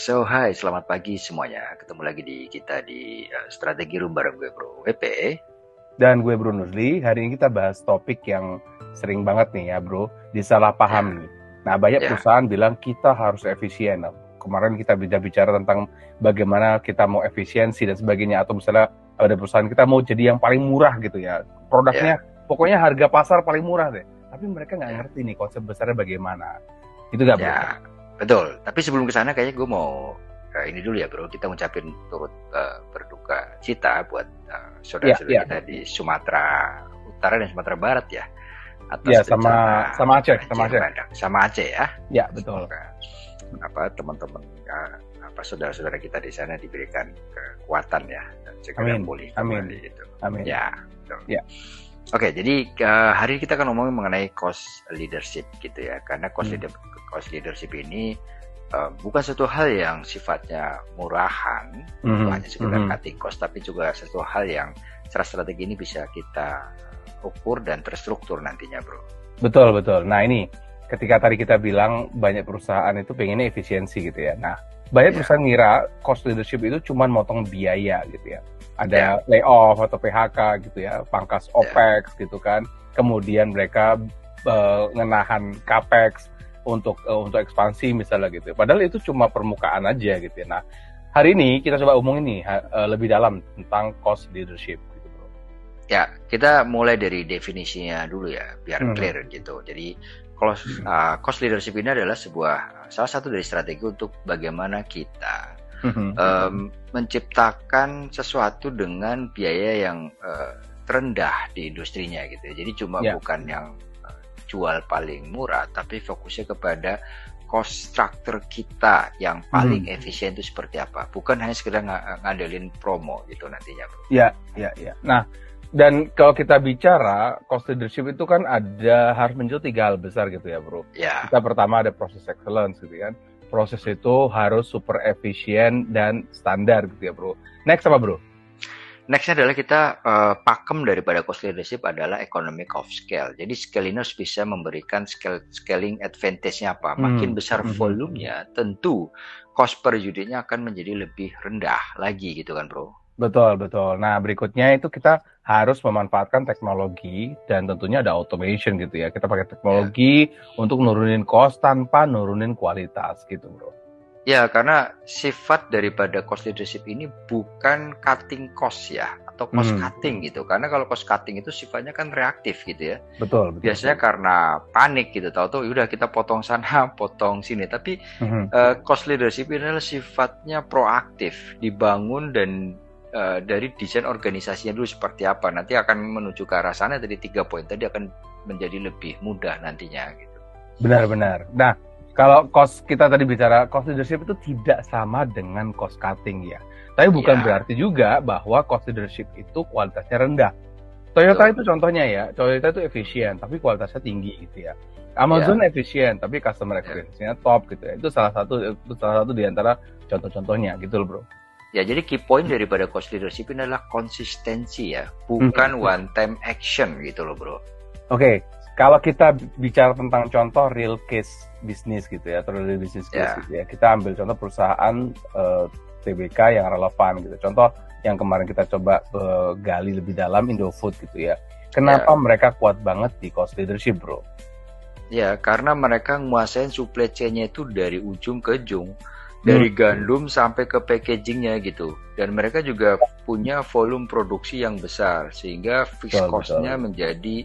So, hai, selamat pagi semuanya. Ketemu lagi kita di Strategi Room bareng gue, Bro WP. Dan gue Bro Nurli. Hari ini kita bahas topik yang sering banget nih ya bro, disalah paham nih. Nah banyak perusahaan bilang kita harus efisien. Nah, kemarin kita bicara tentang bagaimana kita mau efisiensi dan sebagainya. Atau misalnya ada perusahaan kita mau jadi yang paling murah gitu ya. Produknya pokoknya harga pasar paling murah deh. Tapi mereka nggak ngerti nih konsep besarnya bagaimana. Itu gak bro? Ya, betul. Tapi sebelum kesana kayaknya gue mau ini dulu ya bro. Kita ngucapin turut berduka cita buat saudara-saudara kita di Sumatera Utara dan Sumatera Barat ya. Atas sama Aceh, sama Aceh ya. Ya betul. Semoga teman-teman saudara-saudara kita di sana diberikan kekuatan ya dan segera pulih kembali itu. Amin. Ya. Betul. Ya. Oke, jadi hari ini kita akan ngomongin mengenai cost leadership gitu ya, karena cost leadership ini bukan satu hal yang sifatnya murahan, hanya sekedar cutting cost, tapi juga satu hal yang secara strategi ini bisa kita ukur dan terstruktur nantinya, bro. Betul. Nah ini, ketika tadi kita bilang banyak perusahaan itu pengennya efisiensi gitu ya. Nah, banyak perusahaan ngira cost leadership itu cuma motong biaya gitu ya. Ada layoff atau PHK gitu ya, pangkas OPEX gitu kan. Kemudian mereka ngenahan CAPEX untuk ekspansi misalnya gitu. Padahal itu cuma permukaan aja gitu ya. Nah, hari ini kita coba omongin nih lebih dalam tentang cost leadership gitu, bro. Ya, kita mulai dari definisinya dulu ya, biar clear gitu. Jadi cost leadership ini adalah salah satu dari strategi untuk bagaimana kita menciptakan sesuatu dengan biaya yang terendah di industrinya gitu. Jadi cuma bukan yang jual paling murah, tapi fokusnya kepada cost structure kita yang paling efisien itu seperti apa. Bukan hanya sekedar ngandelin promo gitu nantinya, bro. Ya. Nah, dan kalau kita bicara cost leadership itu kan harus menjual 3 hal besar gitu ya bro. Kita pertama ada proses excellence gitu kan. Proses itu harus super efisien dan standar gitu ya bro. Next apa bro? Nextnya adalah kita pakem daripada cost leadership adalah economic of scale. Jadi scale ini harus bisa memberikan scaling advantage-nya apa. Makin besar volumenya, tentu cost per unitnya akan menjadi lebih rendah lagi gitu kan bro. Betul. Nah berikutnya itu kita harus memanfaatkan teknologi dan tentunya ada automation gitu ya. Kita pakai teknologi untuk nurunin cost tanpa nurunin kualitas gitu bro. Ya, karena sifat daripada cost leadership ini bukan cutting cost ya, atau cost cutting gitu. Karena kalau cost cutting itu sifatnya kan reaktif gitu ya. Betul. Biasanya karena panik gitu, tahu-tahu udah kita potong sana, potong sini. Tapi cost leadership ini adalah sifatnya proaktif, dibangun dan dari desain organisasinya dulu seperti apa. Nanti akan menuju ke arah sana, dari 3 poin tadi akan menjadi lebih mudah nantinya gitu. Benar. Nah, kalau kita tadi bicara cost leadership itu tidak sama dengan cost cutting ya. Tapi bukan berarti juga bahwa cost leadership itu kualitasnya rendah. Toyota itu contohnya ya, Toyota itu efisien tapi kualitasnya tinggi gitu ya. Amazon efisien tapi customer experience-nya top gitu ya. Itu salah satu di antara contoh-contohnya gitu loh, bro. Ya, jadi key point daripada cost leadership ini adalah konsistensi ya, bukan one time action gitu loh, bro. Oke. Kalau kita bicara tentang contoh real case bisnis gitu ya, atau real business case gitu ya, kita ambil contoh perusahaan TBK yang relevan gitu. Contoh yang kemarin kita coba gali lebih dalam, Indofood gitu ya. Kenapa mereka kuat banget di cost leadership, bro? Ya, karena mereka nguasain supply chain-nya itu dari ujung ke ujung, dari gandum sampai ke packaging-nya gitu. Dan mereka juga punya volume produksi yang besar, sehingga fixed cost-nya menjadi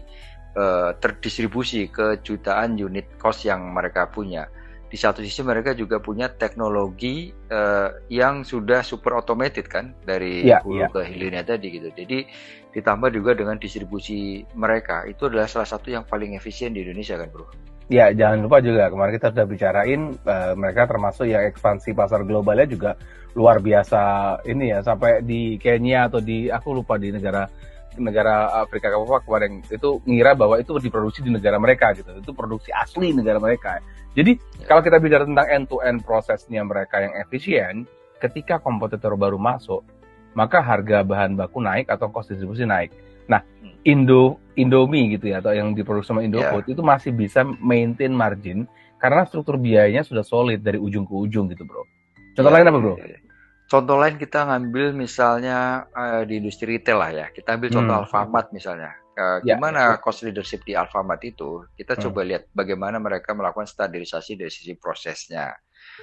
terdistribusi ke jutaan unit cost yang mereka punya. Di satu sisi mereka juga punya teknologi yang sudah super automated kan, dari hulu ke hilirnya tadi gitu. Jadi ditambah juga dengan distribusi mereka, itu adalah salah satu yang paling efisien di Indonesia kan bro. Ya, jangan lupa juga kemarin kita sudah bicarain mereka termasuk yang ekspansi pasar globalnya juga luar biasa ini ya, sampai di Kenya atau aku lupa di negara Afrika kemarin itu ngira bahwa itu diproduksi di negara mereka gitu. Itu produksi asli negara mereka. Jadi kalau kita bicara tentang end-to-end prosesnya mereka yang efisien, ketika kompetitor baru masuk, maka harga bahan baku naik atau cost distribusi naik. Nah, Indomie gitu ya, atau yang diproduksi sama Indofood itu masih bisa maintain margin karena struktur biayanya sudah solid dari ujung ke ujung gitu bro. Contoh lain apa bro? Contoh lain kita ngambil misalnya di industri retail lah ya. Kita ambil contoh Alfamart misalnya. Gimana cost leadership di Alfamart itu? Kita coba lihat bagaimana mereka melakukan standarisasi dari sisi prosesnya.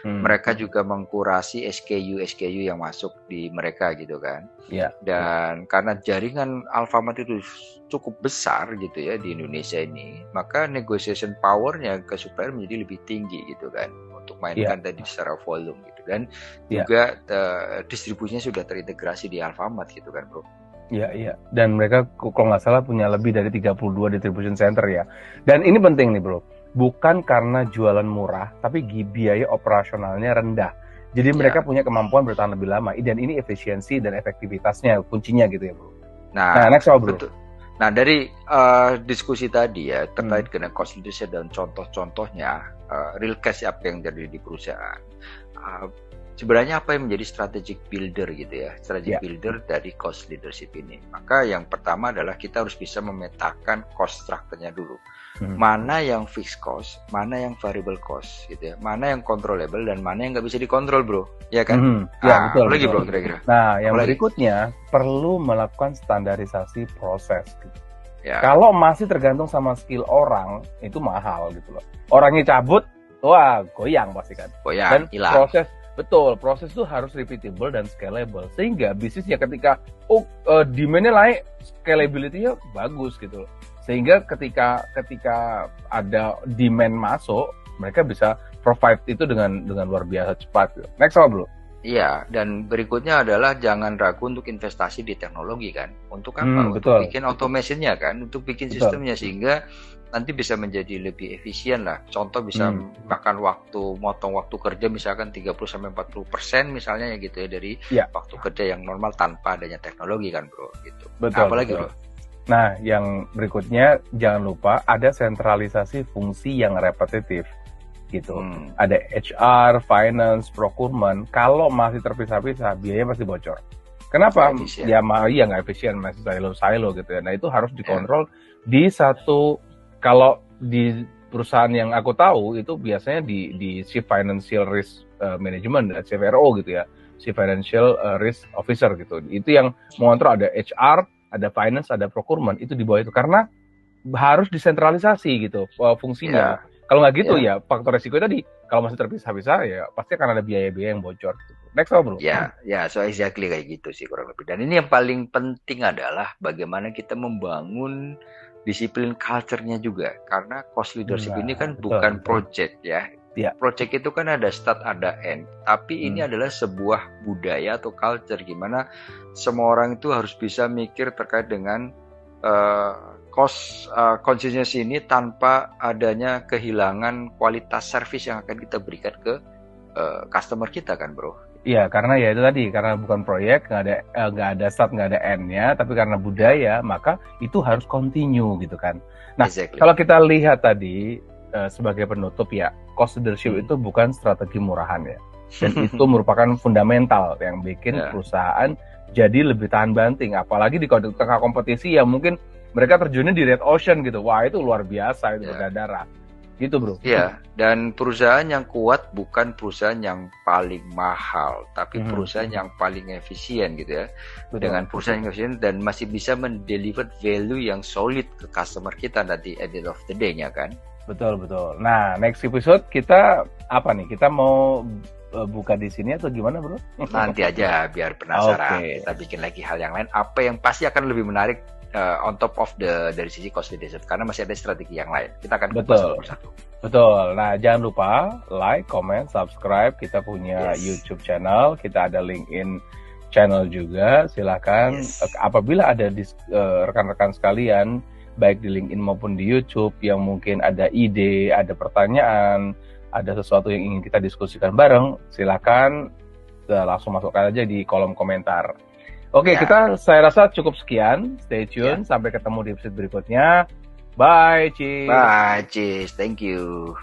Mereka juga mengkurasi SKU yang masuk di mereka gitu kan. Dan karena jaringan Alfamart itu cukup besar gitu ya di Indonesia ini, maka negotiation power-nya ke supplier menjadi lebih tinggi gitu kan untuk mainkan tadi secara volume gitu. Dan juga distribusinya sudah terintegrasi di Alfamart gitu kan bro. Iya. Dan mereka kalau nggak salah punya lebih dari 32 distribution center ya. Dan ini penting nih bro, bukan karena jualan murah, tapi biaya operasionalnya rendah. Jadi mereka punya kemampuan bertahan lebih lama. Dan ini efisiensi dan efektivitasnya kuncinya gitu ya bro. Nah next bro. Betul. Nah dari diskusi tadi ya terkait dengan cost leadership dan contoh-contohnya real case apa yang terjadi di perusahaan. Sebenarnya apa yang menjadi strategic builder gitu ya, strategic builder dari cost leadership ini. Maka yang pertama adalah kita harus bisa memetakan cost structure-nya dulu. Mana yang fixed cost, mana yang variable cost gitu ya, mana yang controllable dan mana yang nggak bisa dikontrol bro, ya kan? Betul. Apalagi bro kira-kira. Nah yang berikutnya perlu melakukan standarisasi proses. Gitu. Kalau masih tergantung sama skill orang itu mahal gitu loh. Orangnya cabut, wah goyang pasti kan. Dan hilang. Proses itu harus repeatable dan scalable sehingga bisnisnya ketika demand-nya naik, scalability-nya bagus gitu loh. Sehingga ketika ada demand masuk, mereka bisa provide itu dengan luar biasa cepat gitu. Next apa bro? Iya, dan berikutnya adalah jangan ragu untuk investasi di teknologi kan. Untuk apa? Untuk bikin automation-nya kan, untuk bikin sistemnya sehingga nanti bisa menjadi lebih efisien lah. Contoh bisa makan waktu, motong waktu kerja misalkan 30-40% misalnya ya gitu ya dari waktu kerja yang normal tanpa adanya teknologi kan bro gitu. Apalagi bro? Nah yang berikutnya jangan lupa ada sentralisasi fungsi yang repetitif gitu. Ada HR, finance, procurement. Kalau masih terpisah-pisah biayanya pasti bocor. Kenapa? Ya nggak efisien, masih silo gitu ya. Nah itu harus dikontrol di satu. Kalau di perusahaan yang aku tahu itu biasanya di Chief Financial Risk Management, CFRO gitu ya, Chief Financial Risk Officer gitu. Itu yang mengontrol ada HR, ada finance, ada procurement, itu di bawah itu karena harus disentralisasi gitu fungsinya. Kalau nggak gitu ya faktor resiko tadi kalau masih terpisah-pisah ya pasti akan ada biaya-biaya yang bocor. Gitu. Next bro. So exactly kayak gitu sih kurang lebih. Dan ini yang paling penting adalah bagaimana kita membangun disiplin culture-nya juga karena cost leadership ini kan bukan project ya. Project itu kan ada start ada end. Tapi ini adalah sebuah budaya atau culture gimana semua orang itu harus bisa mikir terkait dengan cost consciousness ini tanpa adanya kehilangan kualitas service yang akan kita berikan ke customer kita kan bro. Iya, karena ya itu tadi, karena bukan proyek, nggak ada start, nggak ada end-nya, tapi karena budaya, maka itu harus continue gitu kan. Nah, kalau kita lihat tadi sebagai penutup ya, cost leadership itu bukan strategi murahan ya, dan itu merupakan fundamental yang bikin perusahaan jadi lebih tahan banting, apalagi di tengah kompetisi yang mungkin mereka terjunnya di red ocean gitu, wah itu luar biasa itu berdarah. Gitu bro. Iya, dan perusahaan yang kuat bukan perusahaan yang paling mahal, tapi perusahaan yang paling efisien gitu ya. Dengan perusahaan yang efisien dan masih bisa mendeliver value yang solid ke customer kita nanti at the end of the day-nya kan. Betul. Nah, next episode kita apa nih? Kita mau buka di sini atau gimana bro? Nanti aja biar penasaran. Kita bikin lagi hal yang lain. Apa yang pasti akan lebih menarik on top of dari sisi cost leadership karena masih ada strategi yang lain. Kita akan bahas satu persatu. Betul. Nah, jangan lupa like, comment, subscribe. Kita punya YouTube channel, kita ada LinkedIn channel juga. Silakan apabila ada rekan-rekan sekalian baik di LinkedIn maupun di YouTube yang mungkin ada ide, ada pertanyaan, ada sesuatu yang ingin kita diskusikan bareng, silakan langsung masukkan aja di kolom komentar. Oke, saya rasa cukup sekian. Stay tune, sampai ketemu di episode berikutnya. Bye, Cheese. Bye, Cheese. Thank you.